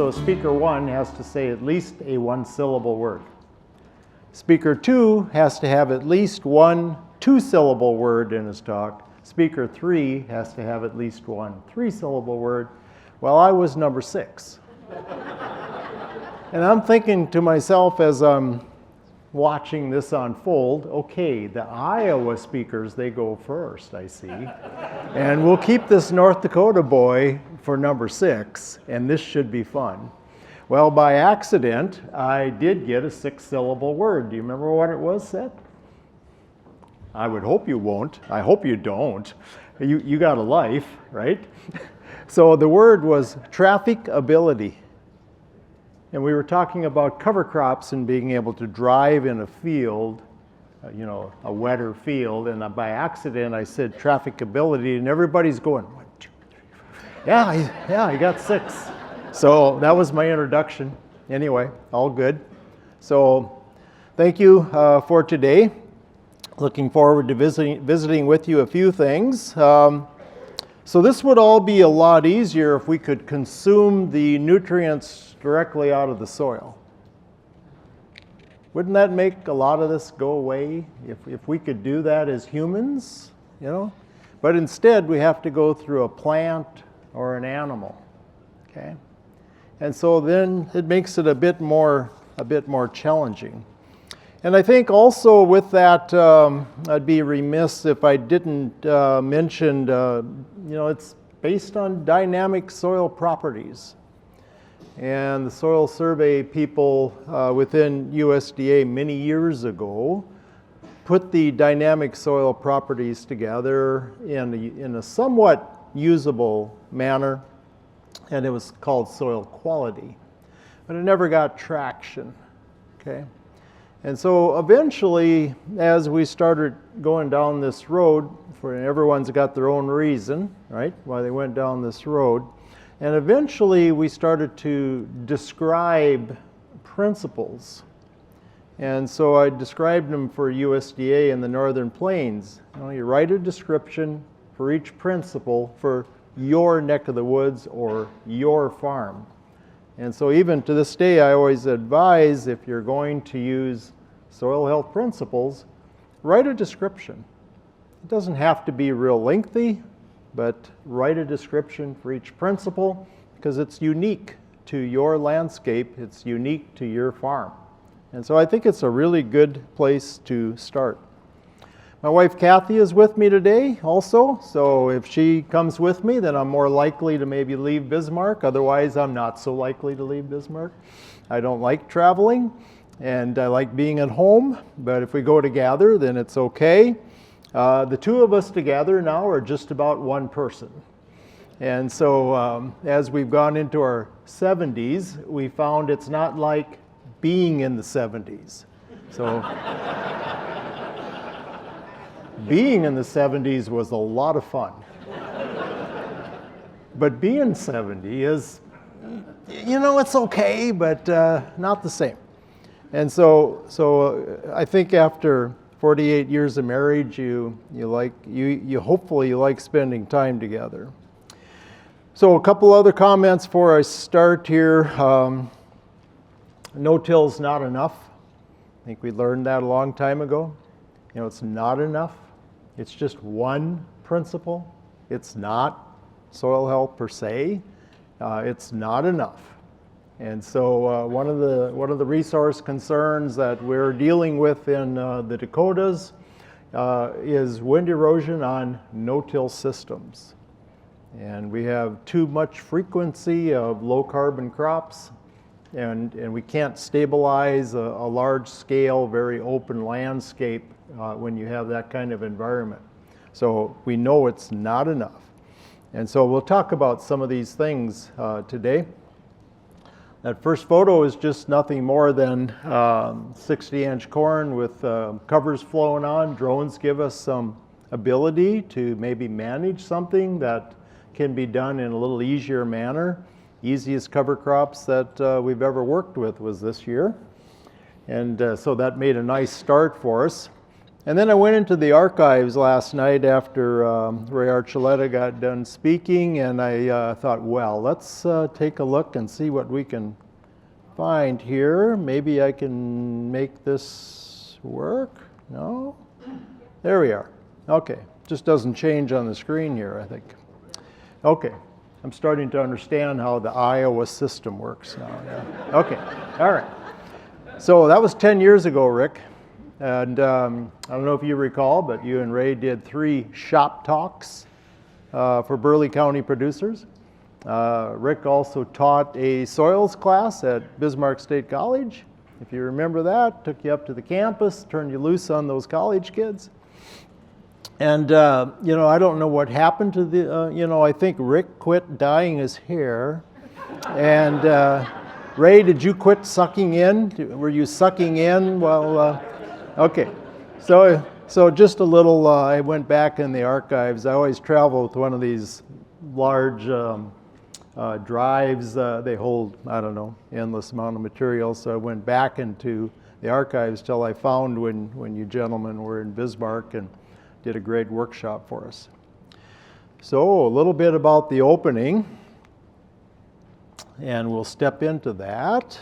so speaker 1 has to say at least a one-syllable word. Speaker 2 has to have at least one two-syllable word in his talk. Speaker 3 has to have at least one three-syllable word. Well, I was number 6. And I'm thinking to myself as I'm watching this unfold, okay, the Iowa speakers, they go first, I see. And we'll keep this North Dakota boy for number 6, and this should be fun. Well, by accident, I did get a 6-syllable word. Do you remember what it was, Seth? I would hope you won't. I hope you don't. You got a life, right? So the word was trafficability. And we were talking about cover crops and being able to drive in a field, a wetter field, and by accident I said trafficability, and everybody's going, 1, 2, 3, 4. Yeah, I got 6. So that was my introduction. Anyway, all good. So thank you for today. Looking forward to visiting with you a few things. So this would all be a lot easier if we could consume the nutrients directly out of the soil. Wouldn't that make a lot of this go away if we could do that as humans, But instead we have to go through a plant or an animal, okay? And so then it makes it a bit more challenging. And I think also with that, I'd be remiss if I didn't mention, it's based on dynamic soil properties. And the soil survey people within USDA many years ago put the dynamic soil properties together in a somewhat usable manner, and it was called soil quality. But it never got traction, okay? And so eventually, as we started going down this road, everyone's got their own reason, right, why they went down this road, and eventually we started to describe principles. And so I described them for USDA in the Northern Plains. You write a description for each principle for your neck of the woods or your farm. And so even to this day, I always advise, if you're going to use soil health principles, write a description. It doesn't have to be real lengthy, but write a description for each principle because it's unique to your landscape, it's unique to your farm. And so I think it's a really good place to start. My wife Kathy is with me today also, so if she comes with me, then I'm more likely to maybe leave Bismarck. Otherwise, I'm not so likely to leave Bismarck. I don't like traveling, and I like being at home, but if we go together, then it's okay. The two of us together now are just about one person. And so as we've gone into our 70s, we found it's not like being in the 70s. So being in the 70s was a lot of fun. But being 70 is, it's okay, but not the same. And so I think after 48 years of marriage, you hopefully like spending time together. So a couple other comments before I start here. No-till's not enough. I think we learned that a long time ago. It's not enough. It's just one principle. It's not soil health per se. It's not enough. And so one of the resource concerns that we're dealing with in the Dakotas is wind erosion on no-till systems. And we have too much frequency of low carbon crops, and we can't stabilize a large scale, very open landscape when you have that kind of environment. So we know it's not enough. And so we'll talk about some of these things today. That first photo is just nothing more than 60-inch corn with covers flowing on. Drones give us some ability to maybe manage something that can be done in a little easier manner. Easiest cover crops that we've ever worked with was this year. And so that made a nice start for us. And then I went into the archives last night after Ray Archuleta got done speaking, and I thought, well, let's take a look and see what we can find here. Maybe I can make this work. No? There we are. Okay. Just doesn't change on the screen here, I think. Okay. I'm starting to understand how the Iowa system works now. Yeah. Okay. All right. So that was 10 years ago, Rick. And I don't know if you recall, but you and Ray did 3 shop talks for Burleigh County producers. Rick also taught a soils class at Bismarck State College. If you remember that, took you up to the campus, turned you loose on those college kids. And, you know, I don't know what happened to the, you know, I think Rick quit dyeing his hair. And Ray, did you quit sucking in? Were you sucking in while, okay. So just a little, I went back in the archives. I always travel with one of these large drives. They hold, I don't know, endless amount of material. So I went back into the archives till I found when you gentlemen were in Bismarck and did a great workshop for us. So a little bit about the opening, and we'll step into that.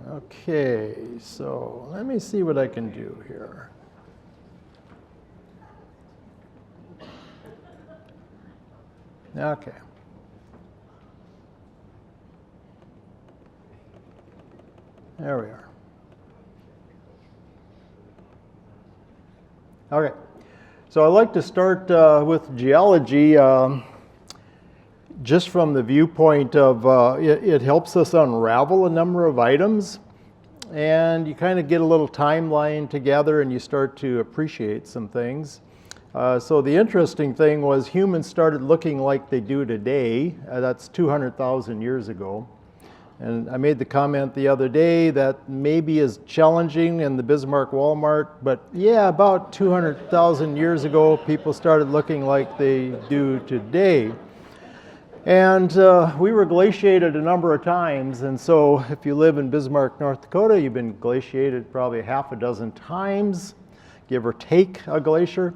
Okay, so let me see what I can do here. Okay. There we are. Okay. So I'd like to start with geology just from the viewpoint of it helps us unravel a number of items, and you kind of get a little timeline together and you start to appreciate some things. So the interesting thing was humans started looking like they do today. That's 200,000 years ago. And I made the comment the other day that maybe is challenging in the Bismarck Walmart, but yeah, about 200,000 years ago, people started looking like they do today. And we were glaciated a number of times, and so if you live in Bismarck, North Dakota, you've been glaciated probably 6 times, give or take a glacier.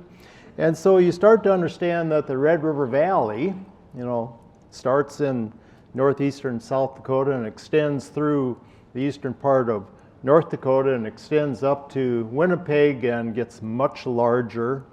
And so you start to understand that the Red River Valley, you know, starts in northeastern South Dakota and extends through the eastern part of North Dakota and extends up to Winnipeg and gets much larger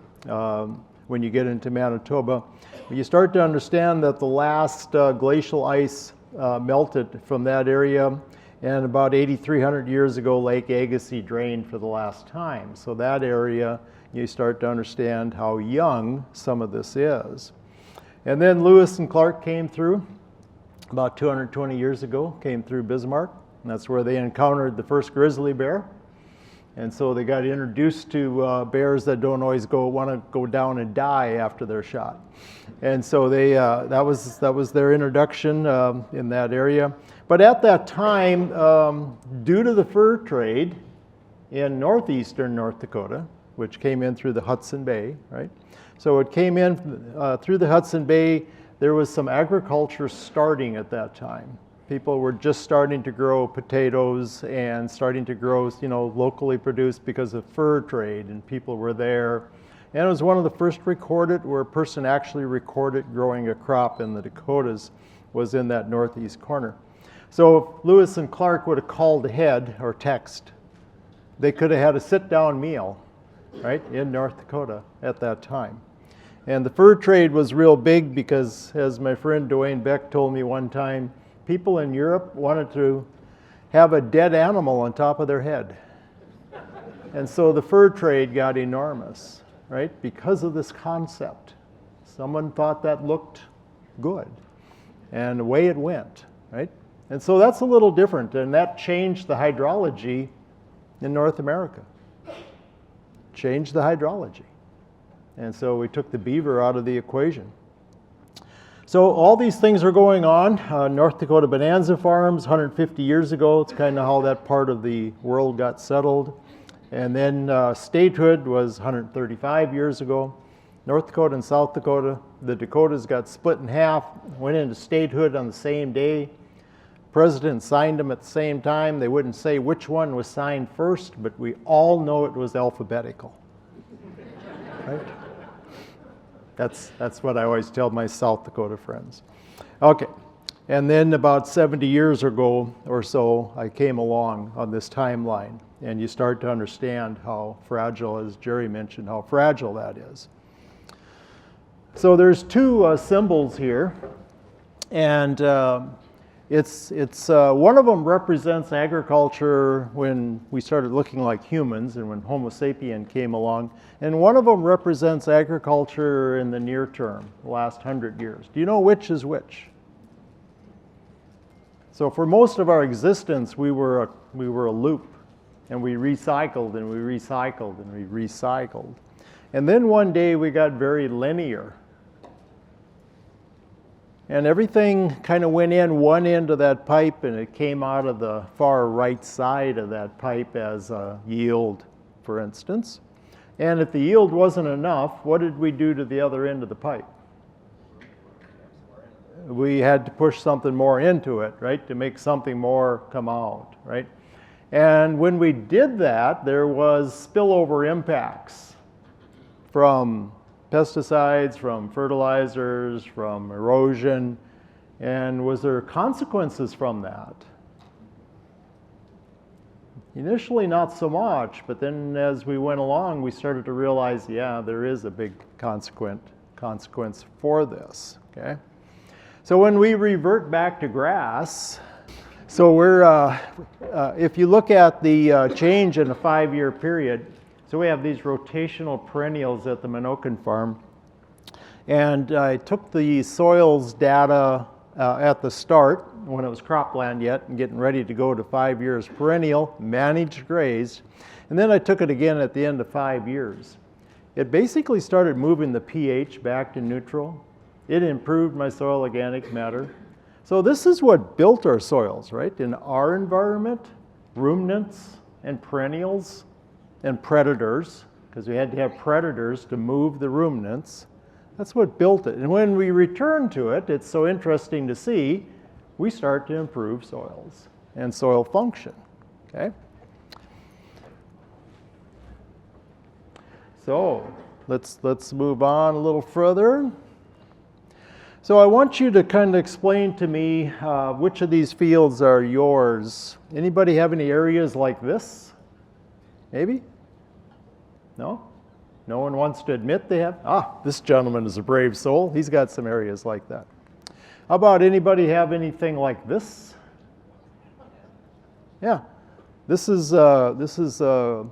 when you get into Manitoba. You start to understand that the last glacial ice melted from that area, and about 8,300 years ago Lake Agassiz drained for the last time. So that area, you start to understand how young some of this is. And then Lewis and Clark came through about 220 years ago, came through Bismarck, and that's where they encountered the first grizzly bear. And so they got introduced to bears that don't always want to go down and die after they're shot. And so they that was their introduction in that area. But at that time, due to the fur trade in northeastern North Dakota, which came in through the Hudson Bay, right? So it came in through the Hudson Bay. There was some agriculture starting at that time. People were just starting to grow potatoes and starting to grow, you know, locally produced because of fur trade, and people were there. And it was one of the first recorded where a person actually recorded growing a crop in the Dakotas was in that northeast corner. So if Lewis and Clark would have called ahead or text, they could have had a sit-down meal, right, in North Dakota at that time. And the fur trade was real big because, as my friend Dwayne Beck told me one time, people in Europe wanted to have a dead animal on top of their head. And so the fur trade got enormous, right, because of this concept. Someone thought that looked good, and away it went, right? And so that's a little different, and that changed the hydrology in North America. Changed the hydrology. And so we took the beaver out of the equation. So all these things are going on. North Dakota Bonanza Farms, 150 years ago. It's kind of how that part of the world got settled. And then statehood was 135 years ago. North Dakota and South Dakota, the Dakotas got split in half, went into statehood on the same day. President signed them at the same time. They wouldn't say which one was signed first, but we all know it was alphabetical. right? That's what I always tell my South Dakota friends. Okay, and then about 70 years ago or so, I came along on this timeline, and you start to understand how fragile, as Jerry mentioned, how fragile that is. So there's two symbols here, and it's one of them represents agriculture when we started looking like humans and when Homo sapien came along, and one of them represents agriculture in the near term, the last 100 years. Do you know which is which? So for most of our existence, we were a loop, and we recycled and we recycled and we recycled. And then one day we got very linear. And everything kind of went in one end of that pipe, and it came out of the far right side of that pipe as a yield, for instance. And if the yield wasn't enough, what did we do to the other end of the pipe? We had to push something more into it, right, to make something more come out, right? And when we did that, there was spillover impacts from pesticides, from fertilizers, from erosion, and was there consequences from that? Initially not so much, but then as we went along, we started to realize, yeah, there is a big consequence for this, okay? So when we revert back to grass, so we're, if you look at the change in a 5-year period, so we have these rotational perennials at the Minokan farm, and I took the soils data at the start when it was cropland yet and getting ready to go to 5 years perennial, managed grazed, and then I took it again at the end of 5 years. It basically started moving the pH back to neutral. It improved my soil organic matter. So this is what built our soils, right? In our environment, ruminants and perennials and predators, because we had to have predators to move the ruminants. That's what built it. And when we return to it, it's so interesting to see, we start to improve soils and soil function, okay? So let's move on a little further. So I want you to kind of explain to me which of these fields are yours. Anybody have any areas like this? Maybe? No? No one wants to admit they have? Ah, this gentleman is a brave soul. He's got some areas like that. How about anybody have anything like this? Yeah. This is a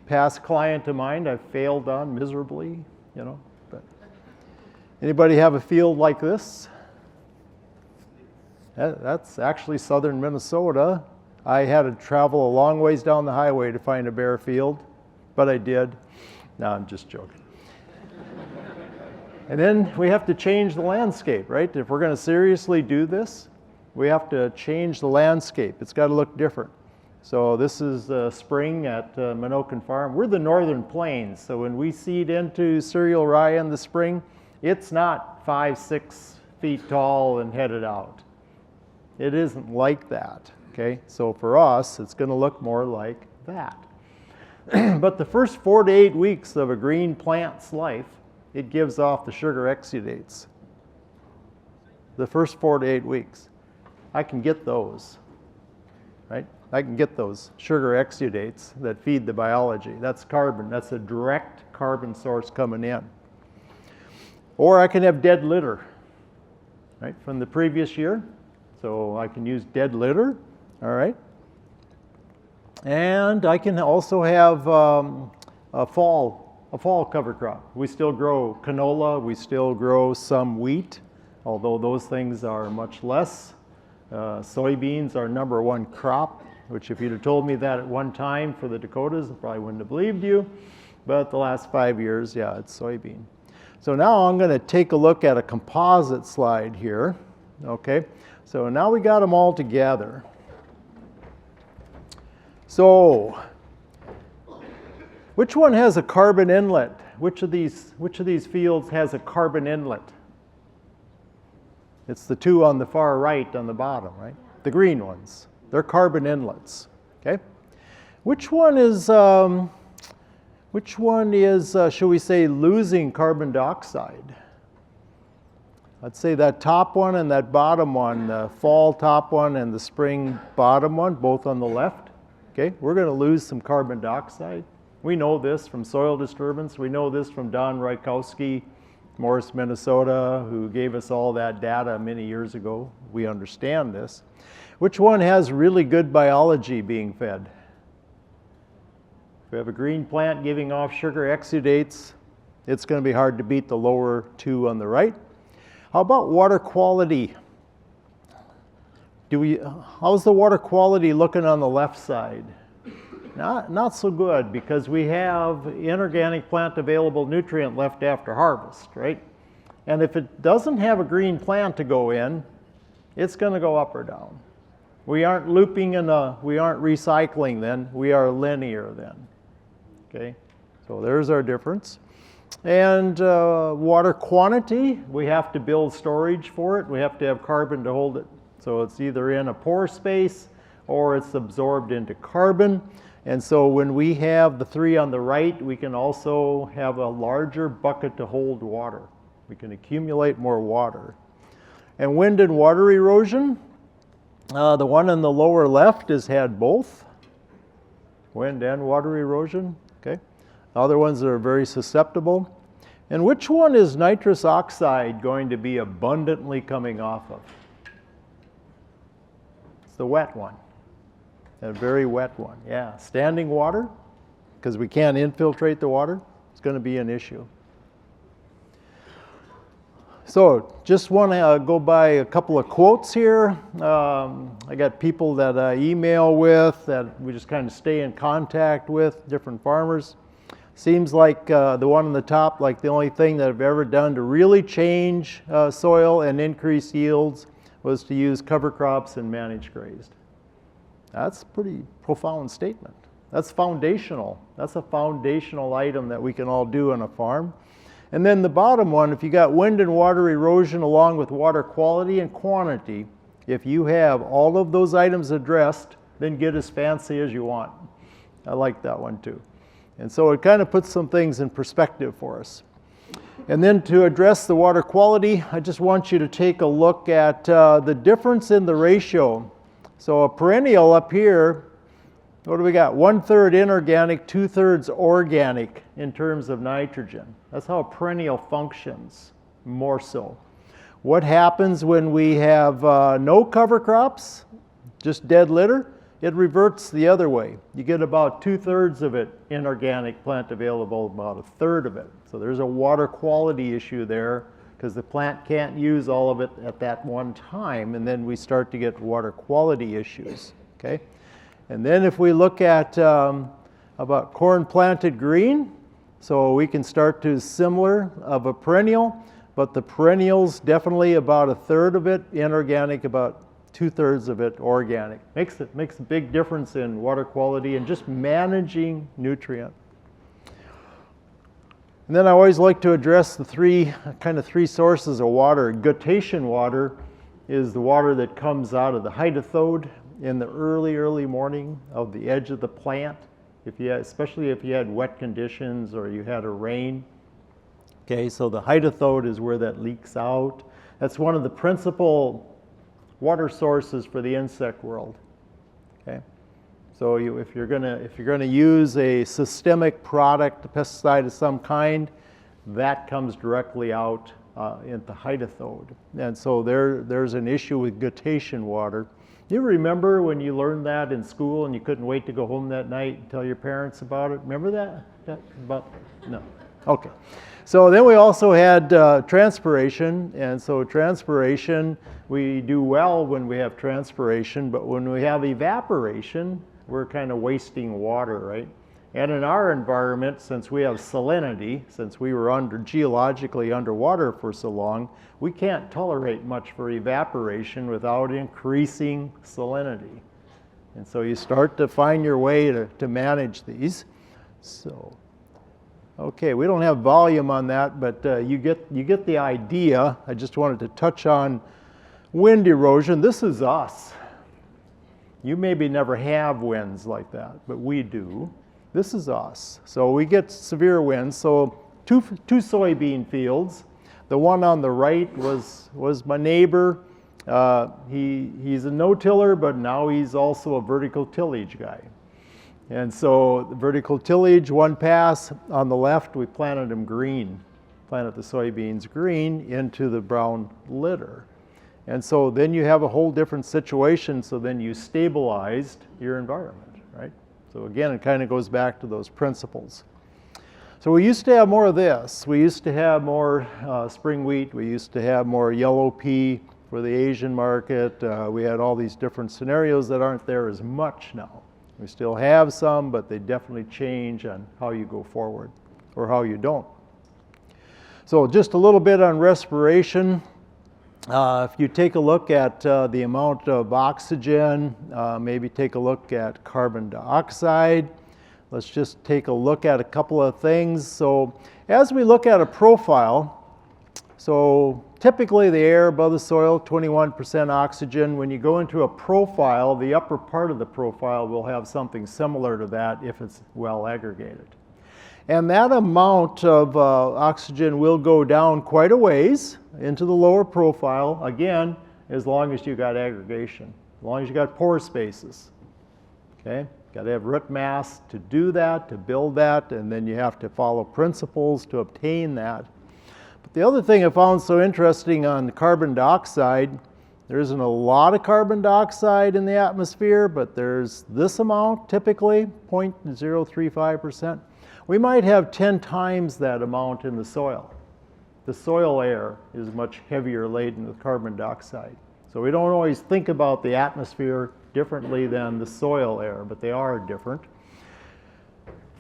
past client of mine I've failed on miserably, you know. But anybody have a field like this? That's actually southern Minnesota. I had to travel a long ways down the highway to find a bare field, but I did. No, I'm just joking. And then we have to change the landscape, right? If we're going to seriously do this, we have to change the landscape. It's got to look different. So this is the spring at Minokan Farm. We're the northern plains, so when we seed into cereal rye in the spring, it's not 5-6 feet tall and headed out. It isn't like that. Okay, so for us, it's going to look more like that. But the first 4 to 8 weeks of a green plant's life, it gives off the sugar exudates. The first 4 to 8 weeks. I can get those, right? I can get those sugar exudates that feed the biology. That's carbon. That's a direct carbon source coming in. Or I can have dead litter, right, from the previous year. So I can use dead litter. All right. And I can also have a fall cover crop. We still grow canola. We still grow some wheat, although those things are much less. Soybeans are #1 crop, which if you'd have told me that at one time for the Dakotas, I probably wouldn't have believed you. But the last 5 years, yeah, it's soybean. So now I'm going to take a look at a composite slide here. Okay. So now we got them all together. So, which one has a carbon inlet? Which of these fields has a carbon inlet? It's the two on the far right on the bottom, right? The green ones. They're carbon inlets. Okay. Which one Which one is, shall we say, losing carbon dioxide? Let's say that top one and that bottom one, the fall top one and the spring bottom one, both on the left. Okay, we're going to lose some carbon dioxide. We know this from soil disturbance. We know this from Don Rykowski, Morris, Minnesota, who gave us all that data many years ago. We understand this. Which one has really good biology being fed? If we have a green plant giving off sugar exudates, it's going to be hard to beat the lower two on the right. How about water quality? How's the water quality looking on the left side? Not so good, because we have inorganic plant available nutrient left after harvest, right? And if it doesn't have a green plant to go in, it's going to go up or down. We aren't looping we aren't recycling then, we are linear then. Okay, so there's our difference. And water quantity, we have to build storage for it. We have to have carbon to hold it. So it's either in a pore space or it's absorbed into carbon. And so when we have the three on the right, we can also have a larger bucket to hold water. We can accumulate more water. And wind and water erosion, the one in the lower left has had both, wind and water erosion. Okay. Other ones that are very susceptible. And which one is nitrous oxide going to be abundantly coming off of? It's the wet one. A very wet one, yeah. Standing water, because we can't infiltrate the water, it's going to be an issue. So just want to go by a couple of quotes here. I got people that I email with, that we just kind of stay in contact with, different farmers. Seems like the one on the top, like the only thing that I've ever done to really change soil and increase yields was to use cover crops and manage grazed. That's a pretty profound statement. That's foundational. That's a foundational item that we can all do on a farm. And then the bottom one, if you got wind and water erosion along with water quality and quantity, if you have all of those items addressed, then get as fancy as you want. I like that one too. And so it kind of puts some things in perspective for us. And then to address the water quality, I just want you to take a look at the difference in the ratio. So a perennial up here, what do we got? 1/3 inorganic, 2/3 organic in terms of nitrogen. That's how a perennial functions, more so. What happens when we have no cover crops, just dead litter? It reverts the other way. You get about 2/3 of it inorganic plant available, about 1/3 of it. So there's a water quality issue there, because the plant can't use all of it at that one time, and then we start to get water quality issues, okay? And then if we look at about corn planted green, so we can start to similar of a perennial, but the perennials definitely about 1/3 of it inorganic, about 2/3 of it organic. Makes a big difference in water quality and just managing nutrient. And then I always like to address the three sources of water. Guttation water is the water that comes out of the hydathode in the early morning of the edge of the plant, especially if you had wet conditions or you had a rain. Okay, so the hydathode is where that leaks out. That's one of the principal water sources for the insect world. Okay. So if you're gonna use a systemic product, a pesticide of some kind, that comes directly out into hydathode. And so there's an issue with guttation water. You remember when you learned that in school and you couldn't wait to go home that night and tell your parents about it? Remember that? No. Okay. So then we also had transpiration, and so transpiration, we do well when we have transpiration, but when we have evaporation, we're kind of wasting water, right? And in our environment, since we have salinity, since we were geologically underwater for so long, we can't tolerate much for evaporation without increasing salinity. And so you start to find your way to manage these. So, okay, we don't have volume on that, but you get the idea. I just wanted to touch on wind erosion. This is us. You maybe never have winds like that, but we do. This is us. So we get severe winds. So two soybean fields. The one on the right was my neighbor. He's a no-tiller, but now he's also a vertical tillage guy. And so the vertical tillage, one pass on the left, we planted them green. Planted the soybeans green into the brown litter. And so then you have a whole different situation, so then you stabilized your environment, right? So again, it kind of goes back to those principles. So we used to have more of this. We used to have more spring wheat. We used to have more yellow pea for the Asian market. We had all these different scenarios that aren't there as much now. We still have some, but they definitely change on how you go forward or how you don't. So just a little bit on respiration. If you take a look at the amount of oxygen, maybe take a look at carbon dioxide. Let's just take a look at a couple of things. So as we look at a profile, so typically the air above the soil, 21% oxygen. When you go into a profile, the upper part of the profile will have something similar to that if it's well aggregated. And that amount of oxygen will go down quite a ways into the lower profile, again, as long as you got aggregation, as long as you got pore spaces, okay? Got to have root mass to do that, to build that, and then you have to follow principles to obtain that. But the other thing I found so interesting on carbon dioxide, there isn't a lot of carbon dioxide in the atmosphere, but there's this amount typically, 0.035%. We might have 10 times that amount in the soil. The soil air is much heavier laden with carbon dioxide. So we don't always think about the atmosphere differently than the soil air, but they are different.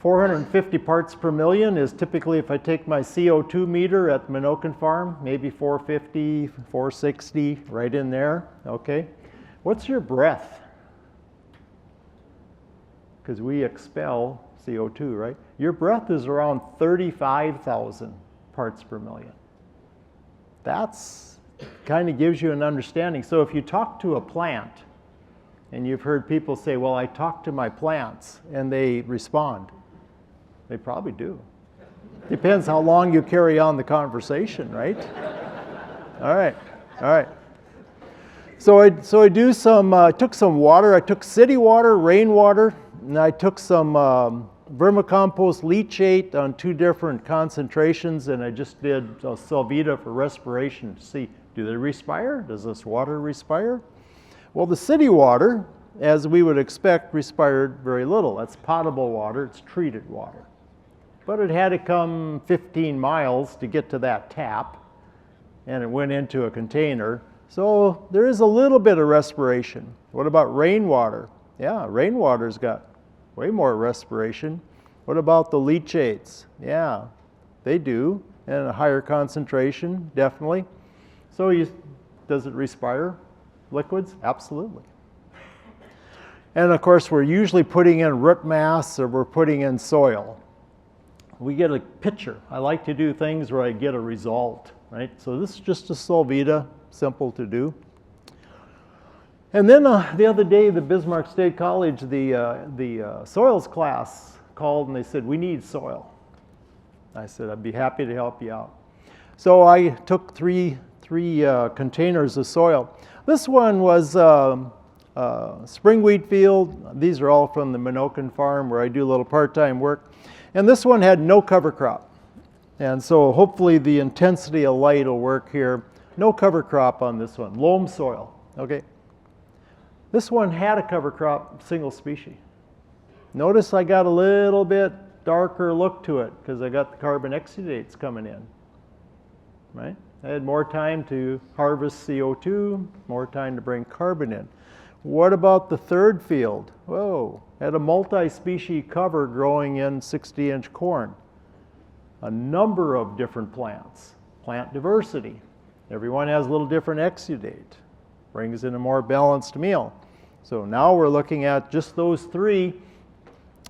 450 parts per million is typically, if I take my CO2 meter at the Minokan farm, maybe 450, 460, right in there, okay? What's your breath? Because we expel CO2, right? Your breath is around 35,000 parts per million. That's kind of gives you an understanding. So if you talk to a plant, and you've heard people say, well, I talk to my plants, and they respond. They probably do. Depends how long you carry on the conversation, right? All right, all right. So I do some, took some water. I took city water, rainwater, and I took some vermicompost leachate on 2 different concentrations, and I just did Salvita for respiration to see, do they respire? Does this water respire? Well, the city water, as we would expect, respired very little. That's potable water, it's treated water. But it had to come 15 miles to get to that tap, and it went into a container. So there is a little bit of respiration. What about rainwater? Yeah, rainwater's got way more respiration. What about the leachates? Yeah, they do, and a higher concentration, definitely. So does it respire liquids? Absolutely. And of course, we're usually putting in root mass or we're putting in soil. We get a picture. I like to do things where I get a result, right? So this is just a Salvita, simple to do. And then the other day, the Bismarck State College, the soils class called and they said, we need soil. I said, I'd be happy to help you out. So I took three containers of soil. This one was spring wheat field. These are all from the Minokan farm where I do a little part-time work. And this one had no cover crop. And so hopefully the intensity of light will work here. No cover crop on this one, loam soil, okay? This one had a cover crop, single species. Notice I got a little bit darker look to it because I got the carbon exudates coming in, right? I had more time to harvest CO2, more time to bring carbon in. What about the third field? Whoa, had a multi-species cover growing in 60-inch corn. A number of different plants, plant diversity. Everyone has a little different exudate. Brings in a more balanced meal. So now we're looking at just those 3.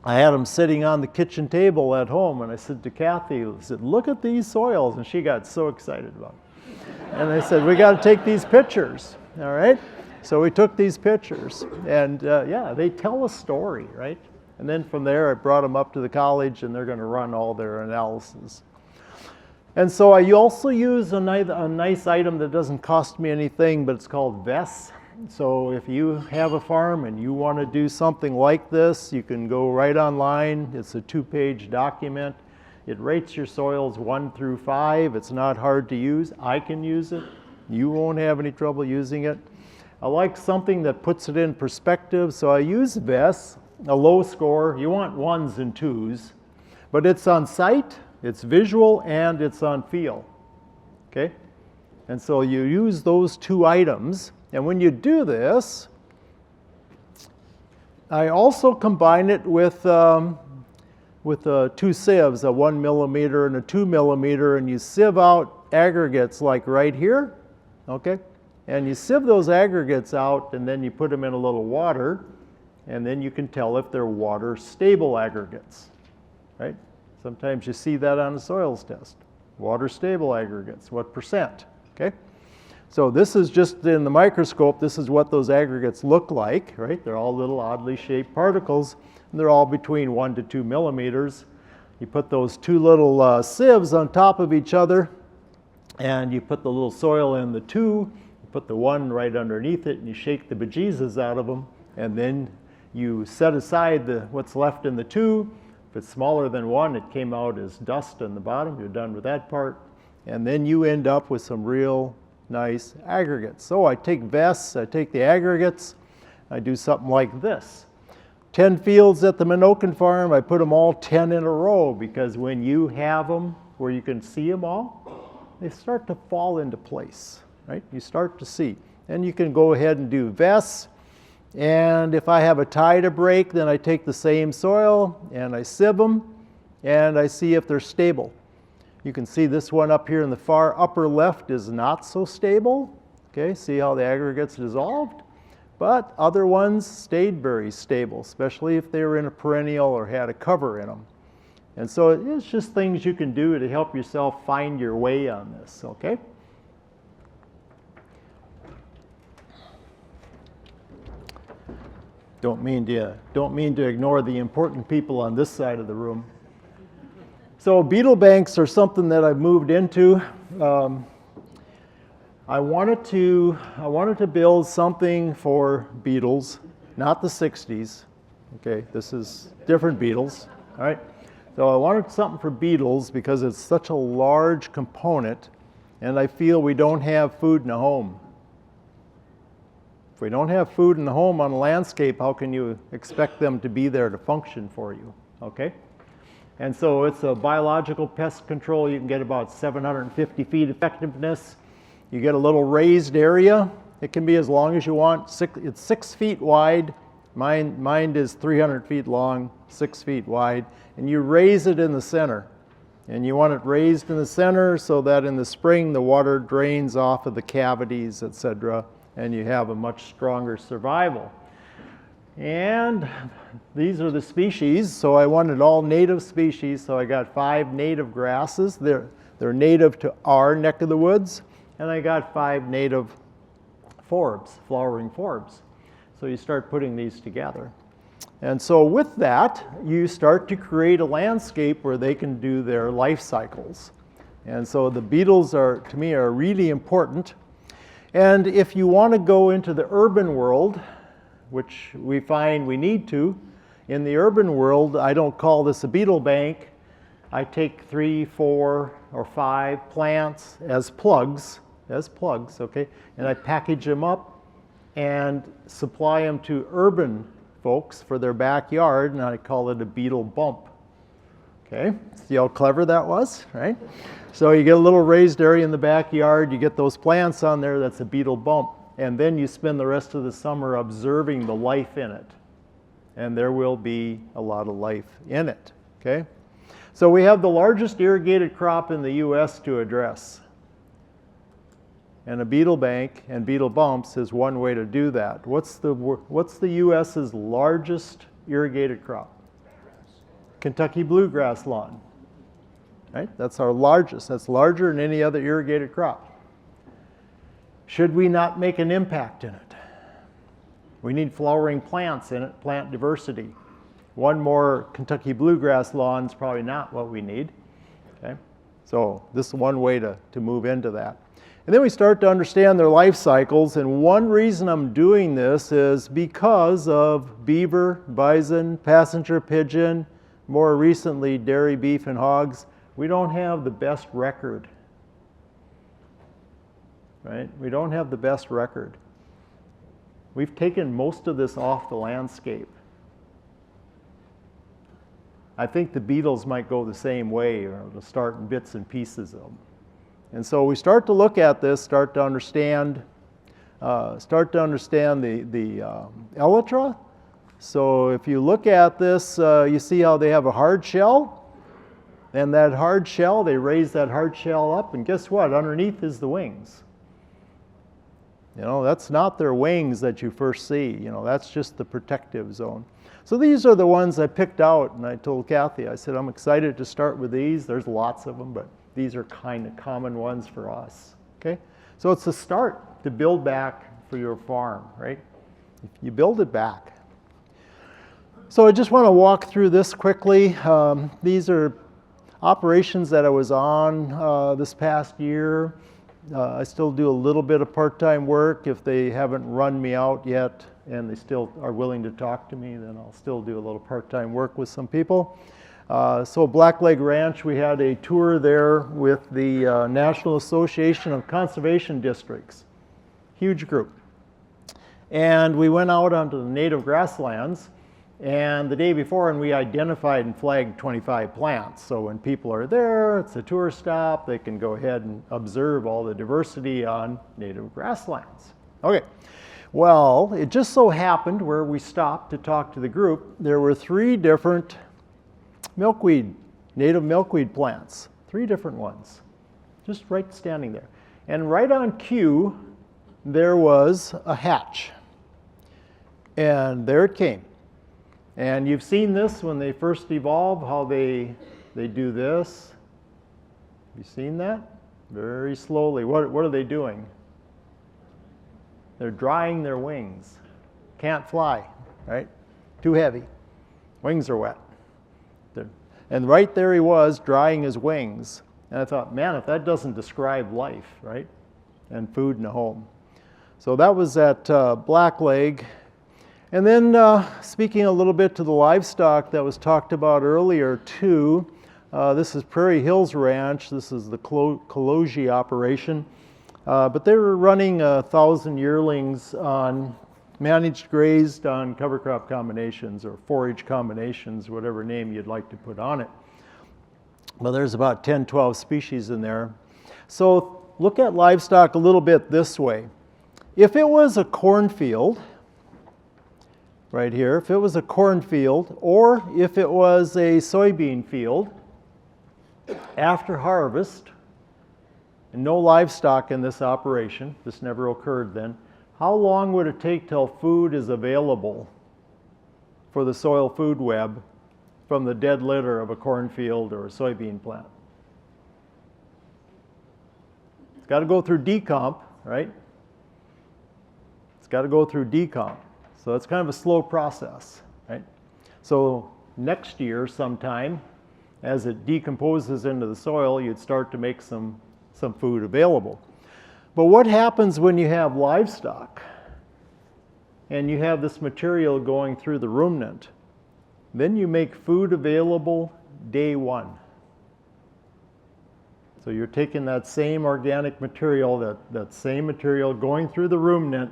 I had them sitting on the kitchen table at home, and I said to Kathy, I said, look at these soils, and she got so excited about it. And I said, we got to take these pictures, all right? So we took these pictures, and yeah, they tell a story, right? And then from there, I brought them up to the college, and they're going to run all their analysis. And so I also use a nice item that doesn't cost me anything, but it's called VES. So if you have a farm and you want to do something like this, you can go right online. It's a 2-page document. It rates your soils 1 through 5. It's not hard to use. I can use it. You won't have any trouble using it. I like something that puts it in perspective, so I use VES, a low score. You want 1s and 2s, but it's on sight, it's visual, and it's on feel, okay? And so you use those 2 items, and when you do this, I also combine it with 2 sieves, a 1 millimeter and a 2 millimeter, and you sieve out aggregates like right here, okay? And you sieve those aggregates out, and then you put them in a little water, and then you can tell if they're water-stable aggregates, right? Sometimes you see that on a soils test. Water-stable aggregates, what percent, okay? So this is just in the microscope, this is what those aggregates look like, right? They're all little oddly shaped particles, and they're all between 1 to 2 millimeters. You put those 2 little sieves on top of each other, and you put the little soil in the 2, you put the 1 right underneath it, and you shake the bejesus out of them, and then you set aside what's left in the 2. If it's smaller than 1, it came out as dust on the bottom. You're done with that part. And then you end up with some real nice aggregates. So I take VES, I take the aggregates, I do something like this. 10 fields at the Minokan farm, I put them all 10 in a row, because when you have them where you can see them all, they start to fall into place, right? You start to see. And you can go ahead and do VES. And if I have a tie to break, then I take the same soil and I sieve them and I see if they're stable. You can see this one up here in the far upper left is not so stable. Okay, see how the aggregates dissolved? But other ones stayed very stable, especially if they were in a perennial or had a cover in them. And so it's just things you can do to help yourself find your way on this, okay? Don't mean to ignore the important people on this side of the room. So beetle banks are something that I've moved into. I wanted to build something for beetles, not the 60s. Okay, this is different beetles, all right? So I wanted something for beetles because it's such a large component, and I feel we don't have food in a home. If we don't have food in the home on a landscape, how can you expect them to be there to function for you, okay? And so it's a biological pest control. You can get about 750 feet effectiveness. You get a little raised area. It can be as long as you want. It's 6 feet wide. Mine is 300 feet long, 6 feet wide. And you raise it in the center. And you want it raised in the center so that in the spring the water drains off of the cavities, etc., and you have a much stronger survival. And these are the species, so I wanted all native species, so I got 5 native grasses. They're native to our neck of the woods, and I got 5 native forbs, flowering forbs. So you start putting these together. And so with that, you start to create a landscape where they can do their life cycles. And so the beetles are, to me, are really important. And if you want to go into the urban world, which we find we need to, in the urban world, I don't call this a beetle bank. I take 3, 4, or 5 plants as plugs, okay? And I package them up and supply them to urban folks for their backyard, and I call it a beetle bump. Okay, see how clever that was, right? So you get a little raised area in the backyard, you get those plants on there, that's a beetle bump. And then you spend the rest of the summer observing the life in it. And there will be a lot of life in it, okay? So we have the largest irrigated crop in the US to address. And a beetle bank and beetle bumps is one way to do that. What's the US's largest irrigated crop? Kentucky bluegrass lawn, right? That's our largest. That's larger than any other irrigated crop. Should we not make an impact in it? We need flowering plants in it, plant diversity. one more Kentucky bluegrass lawn is probably not what we need. Okay? So this is one way to move into that. And then we start to understand their life cycles, and one reason I'm doing this is because of beaver, bison, passenger pigeon, more recently dairy, beef, and hogs. We don't have the best record, right? We don't have the best record. We've taken most of this off the landscape. I think the beetles might go the same way, or they'll start in bits and pieces of them. And so we start to look at this, start to understand the elytra. So if you look at this, you see how they have a hard shell, and that hard shell, they raise that hard shell up, and guess what? Underneath is the wings. You know, that's not their wings that you first see. You know, that's just the protective zone. So these are the ones I picked out, and I told Kathy, I said, I'm excited to start with these. There's lots of them, but these are kind of common ones for us, okay? So it's a start to build back for your farm, right? You build it back. So I just want to walk through this quickly. These are operations that I was on this past year. I still do a little bit of part-time work. If they haven't run me out yet and they still are willing to talk to me, then I'll still do a little part-time work with some people. So Blackleg Ranch, we had a tour there with the National Association of Conservation Districts. Huge group. And we went out onto the native grasslands, and the day before, and we identified and flagged 25 plants. So when people are there, it's a tour stop, they can go ahead and observe all the diversity on native grasslands. Okay, well, it just so happened where we stopped to talk to the group, there were 3 different milkweed, native milkweed plants, 3 different ones, just right standing there. And right on cue, there was a hatch. And there it came. And you've seen this when they first evolve, how they do this. Have you seen that? Very slowly. What are they doing? They're drying their wings. Can't fly, right? Too heavy. Wings are wet. And right there he was, drying his wings. And I thought, man, if that doesn't describe life, right? And food in a home. So that was at Blackleg. And then speaking a little bit to the livestock that was talked about earlier too, this is Prairie Hills Ranch. This is the Geology operation. But they were running 1,000 yearlings on managed grazed on cover crop combinations or forage combinations, whatever name you'd like to put on it. Well, there's about 10, 12 species in there. So look at livestock a little bit this way. If it was a cornfield, right here, if it was a cornfield, or if it was a soybean field, after harvest, and no livestock in this operation, this never occurred then, how long would it take till food is available for the soil food web from the dead litter of a cornfield or a soybean plant? It's got to go through decomp, right? It's got to go through decomp. So it's kind of a slow process, right? So next year sometime, as it decomposes into the soil, you'd start to make some food available. But what happens when you have livestock and you have this material going through the ruminant? Then you make food available day 1. So you're taking that same organic material, that same material going through the ruminant.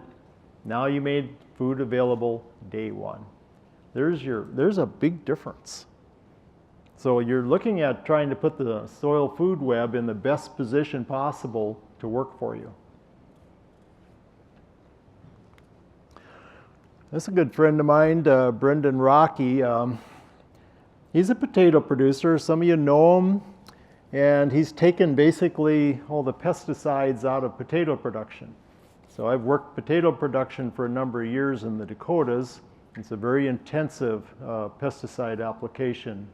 Now you made food available day 1. There's a big difference. So you're looking at trying to put the soil food web in the best position possible to work for you. This is a good friend of mine, Brendan Rocky. He's a potato producer. Some of you know him. And he's taken basically all the pesticides out of potato production. So I've worked potato production for a number of years in the Dakotas. It's a very intensive pesticide application.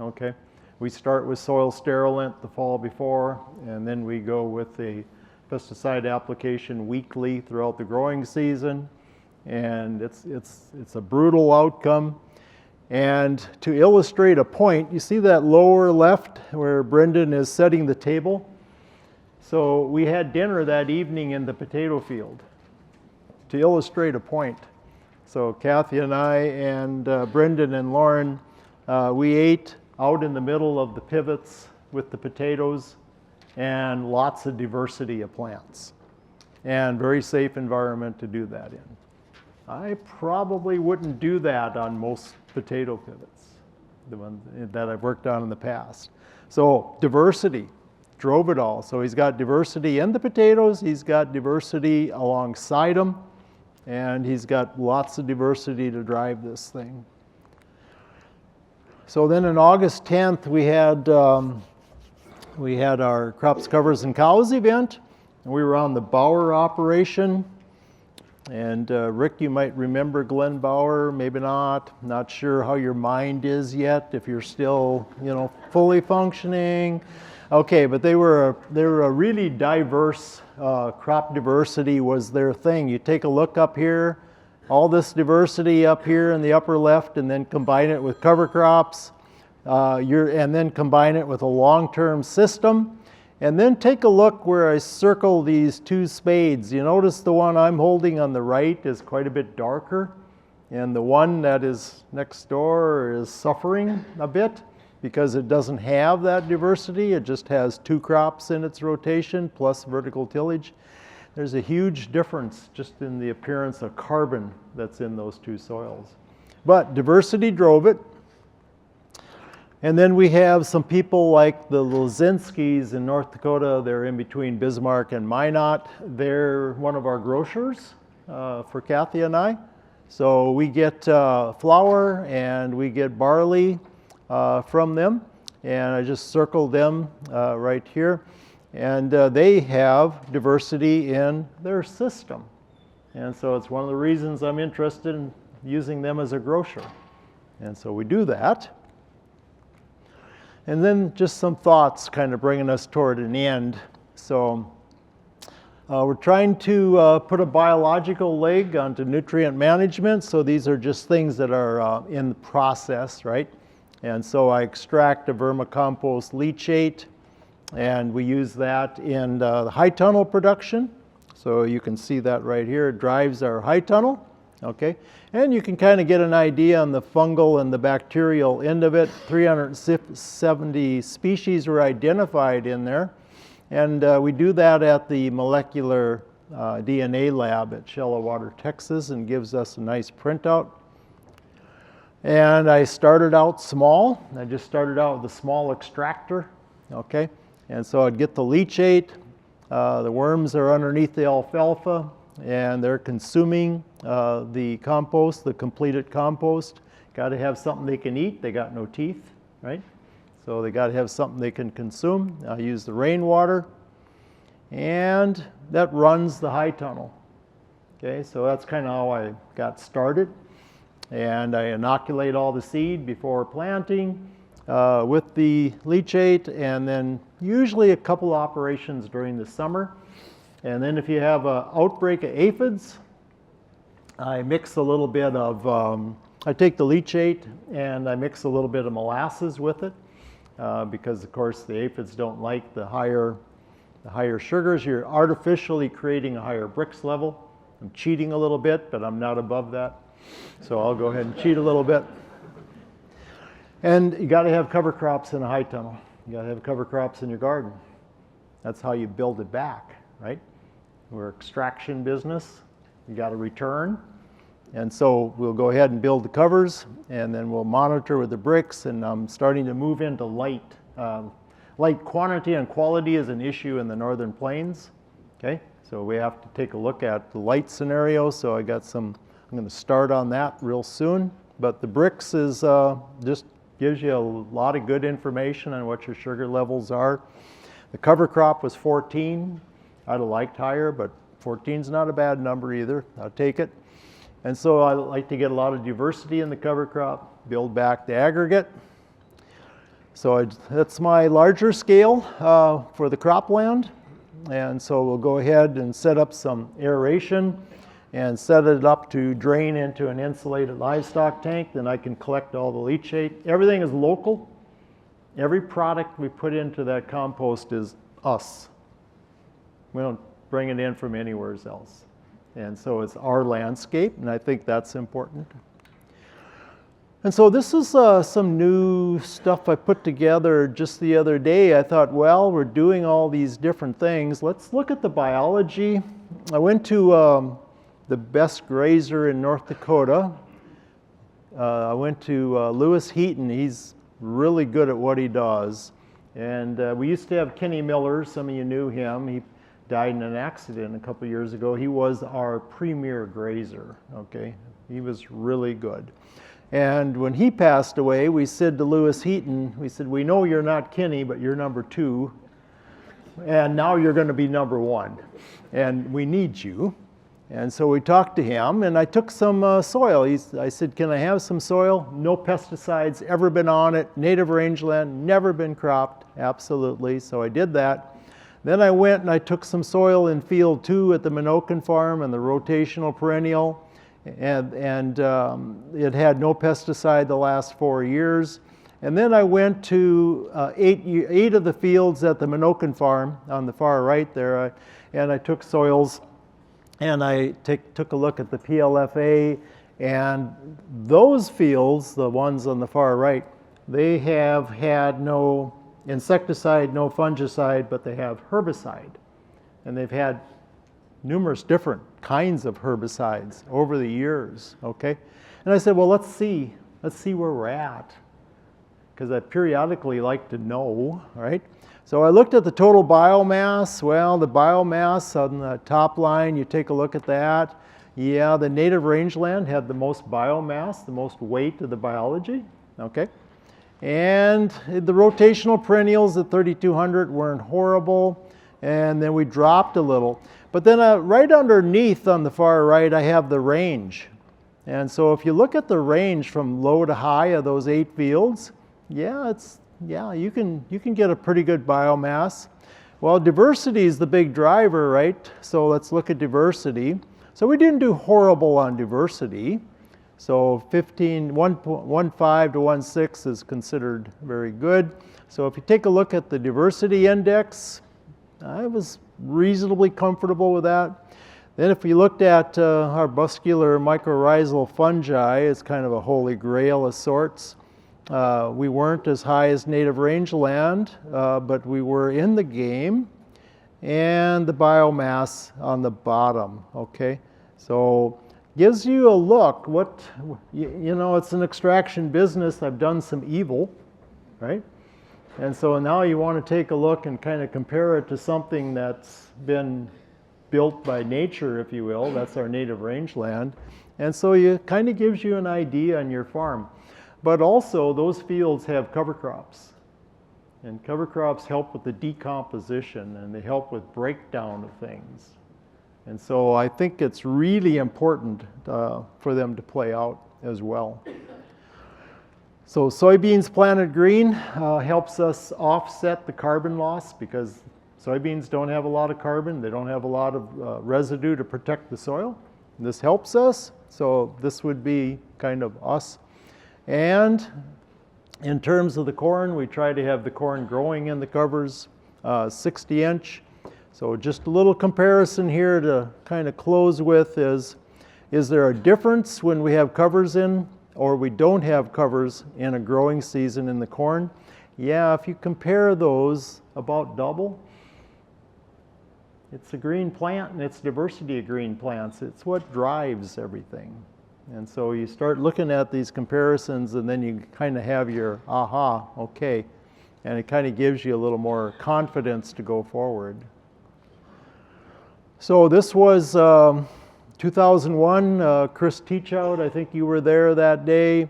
Okay, we start with soil sterilant the fall before, and then we go with a pesticide application weekly throughout the growing season. And it's a brutal outcome. And to illustrate a point, you see that lower left where Brendan is setting the table? So we had dinner that evening in the potato field to illustrate a point. So Kathy and I and Brendan and Lauren, we ate out in the middle of the pivots with the potatoes and lots of diversity of plants and very safe environment to do that in. I probably wouldn't do that on most potato pivots, the ones that I've worked on in the past. So diversity drove it all. So he's got diversity in the potatoes, he's got diversity alongside them, and he's got lots of diversity to drive this thing. So then on August 10th, we had our Crops, Covers, and Cows event, and we were on the Bauer operation. And Rick, you might remember Glenn Bauer, maybe not. Not sure how your mind is yet, if you're still, fully functioning. Okay, but they were a really diverse, crop diversity was their thing. You take a look up here, all this diversity up here in the upper left, and then combine it with cover crops, and then combine it with a long-term system. And then take a look where I circle these two spades. You notice the one I'm holding on the right is quite a bit darker, and the one that is next door is suffering a bit because it doesn't have that diversity. It just has two crops in its rotation plus vertical tillage. There's a huge difference just in the appearance of carbon that's in those two soils. But diversity drove it. And then we have some people like the Lozinskis in North Dakota. They're in between Bismarck and Minot. They're one of our grocers for Kathy and I. So we get flour and we get barley from them. And I just circled them right here. And they have diversity in their system. And so it's one of the reasons I'm interested in using them as a grocer. And so we do that. And then just some thoughts kind of bringing us toward an end. So we're trying to put a biological leg onto nutrient management. So these are just things that are in the process, right? And so I extract a vermicompost leachate, and we use that in the high tunnel production. So you can see that right here. It drives our high tunnel. Okay, and you can kind of get an idea on the fungal and the bacterial end of it. 370 species were identified in there, and we do that at the molecular DNA lab at Shallow-Water, Texas, and gives us a nice printout. And I started out small. I just started out with a small extractor, okay, and so I'd get the leachate. The worms are underneath the alfalfa, and they're consuming the compost, the completed compost. Got to have something they can eat. They got no teeth, right? So they got to have something they can consume. I use the rainwater, and that runs the high tunnel. Okay, so that's kind of how I got started. And I inoculate all the seed before planting with the leachate, and then usually a couple operations during the summer. And then if you have an outbreak of aphids, I mix a little bit of, I take the leachate and I mix a little bit of molasses with it because of course the aphids don't like the higher sugars. You're artificially creating a higher Brix level. I'm cheating a little bit, but I'm not above that. So I'll go ahead and cheat a little bit. And you got to have cover crops in a high tunnel. You got to have cover crops in your garden. That's how you build it back, right? We're extraction business. You got to return. And so we'll go ahead and build the covers, and then we'll monitor with the Brix, and I'm starting to move into light. Light quantity and quality is an issue in the Northern Plains, okay? So we have to take a look at the light scenario. So I got some, I'm going to start on that real soon. But the Brix is just gives you a lot of good information on what your sugar levels are. The cover crop was 14. I'd have liked higher, but 14 is not a bad number either. I'll take it. And so I like to get a lot of diversity in the cover crop, build back the aggregate. So that's my larger scale for the cropland. And so we'll go ahead and set up some aeration. and set it up to drain into an insulated livestock tank. Then I can collect all the leachate. Everything is local. Every product we put into that compost is us. We don't bring it in from anywhere else. And so it's our landscape, and I think that's important. And so this is some new stuff I put together just the other day. I thought, well, we're doing all these different things. Let's look at the biology. I went to the best grazer in North Dakota. I went to Lewis Heaton. He's really good at what he does. And we used to have Kenny Miller. Some of you knew him. He died in an accident a couple years ago. He was our premier grazer, okay? He was really good. And when he passed away, we said to Lewis Heaton, we said, we know you're not Kenny, but you're number 2. And now you're going to be number 1. And we need you. And so we talked to him, and I took some soil. I said, can I have some soil? No pesticides ever been on it. Native rangeland, never been cropped. Absolutely. So I did that. Then I went and I took some soil in field 2 at the Minokan farm and the rotational perennial. And it had no pesticide the last 4 years. And then I went to 8 of the fields at the Minokan farm on the far right there, and I took soils and I took a look at the PLFA, and those fields, the ones on the far right, they have had no insecticide, no fungicide, but they have herbicide. And they've had numerous different kinds of herbicides over the years, okay? And I said, well, let's see where we're at, because I periodically like to know, right? So I looked at the total biomass. Well, the biomass on the top line, you take a look at that. Yeah, the native rangeland had the most biomass, the most weight of the biology, okay? And the rotational perennials at 3,200 weren't horrible, and then we dropped a little. But then right underneath on the far right, I have the range. And so if you look at the range from low to high of those 8 fields, yeah, you can get a pretty good biomass. Well, diversity is the big driver, right? So let's look at diversity. So we didn't do horrible on diversity. So 1.15 to 1.6 is considered very good. So if you take a look at the diversity index, I was reasonably comfortable with that. Then if we looked at arbuscular mycorrhizal fungi, it's kind of a holy grail of sorts. We weren't as high as native rangeland, but we were in the game. And the biomass on the bottom, okay? So gives you a look. You know, it's an extraction business. I've done some evil, right? And so now you want to take a look and kind of compare it to something that's been built by nature, if you will. That's our native rangeland. And so it kind of gives you an idea on your farm. But also, those fields have cover crops. And cover crops help with the decomposition, and they help with breakdown of things. And so I think it's really important for them to play out as well. So soybeans planted green helps us offset the carbon loss, because soybeans don't have a lot of carbon. They don't have a lot of residue to protect the soil. This helps us. So this would be kind of us. And in terms of the corn, we try to have the corn growing in the covers 60-inch. So just a little comparison here to kind of close with is there a difference when we have covers in or we don't have covers in a growing season in the corn? Yeah, if you compare those, about double. It's a green plant and it's diversity of green plants. It's what drives everything. And so you start looking at these comparisons and then you kind of have your aha, okay. And it kind of gives you a little more confidence to go forward. So this was 2001, Chris Teachout, I think you were there that day.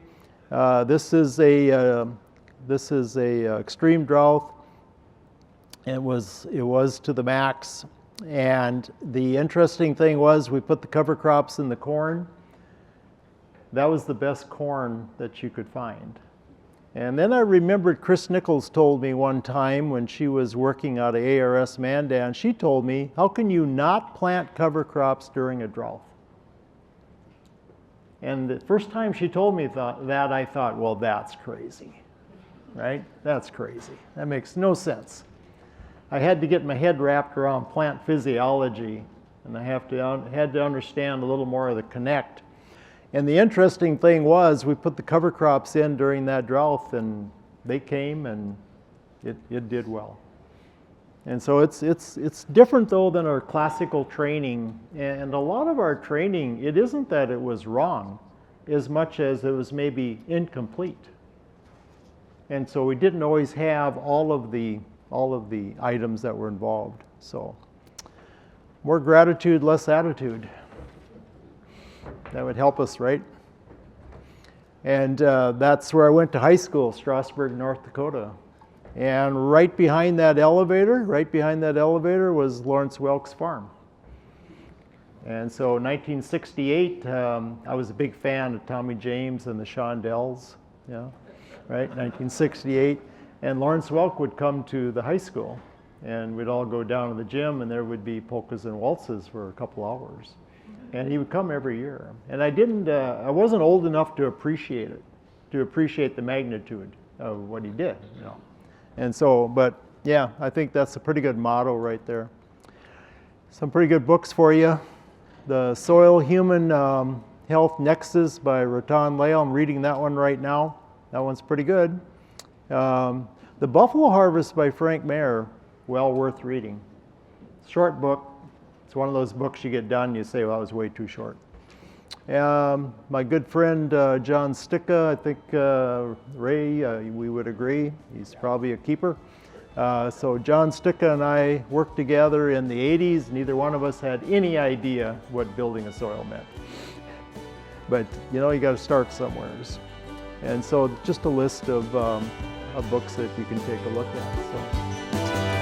This is a extreme drought. It was to the max. And the interesting thing was we put the cover crops in the corn. That was the best corn that you could find. And then I remembered Chris Nichols told me one time when she was working out of ARS Mandan, she told me, how can you not plant cover crops during a drought? And the first time she told me that, I thought, well, that's crazy, right? That's crazy. That makes no sense. I had to get my head wrapped around plant physiology, and I had to understand a little more of the connect. And the interesting thing was, we put the cover crops in during that drought, and they came, and it did well. And so it's different though than our classical training. And a lot of our training, it isn't that it was wrong, as much as it was maybe incomplete. And so we didn't always have all of the items that were involved. So more gratitude, less attitude. That would help us, right? And that's where I went to high school, Strasburg, North Dakota. And right behind that elevator was Lawrence Welk's farm. And so in 1968, I was a big fan of Tommy James and the Shondells, yeah, right, 1968. And Lawrence Welk would come to the high school, and we'd all go down to the gym, and there would be polkas and waltzes for a couple hours. And he would come every year. And I wasn't old enough to appreciate it, to appreciate the magnitude of what he did, you know. And so, but yeah, I think that's a pretty good motto right there. Some pretty good books for you. The Soil Human Health Nexus by Ratan Lale. I'm reading that one right now. That one's pretty good. The Buffalo Harvest by Frank Mayer, well worth reading. Short book. It's one of those books you get done, you say, well, that was way too short. My good friend John Sticka, I think Ray, we would agree, he's probably a keeper. So John Sticka and I worked together in the 80s. Neither one of us had any idea what building a soil meant. But you know, you got to start somewhere. And so just a list of books that you can take a look at. So.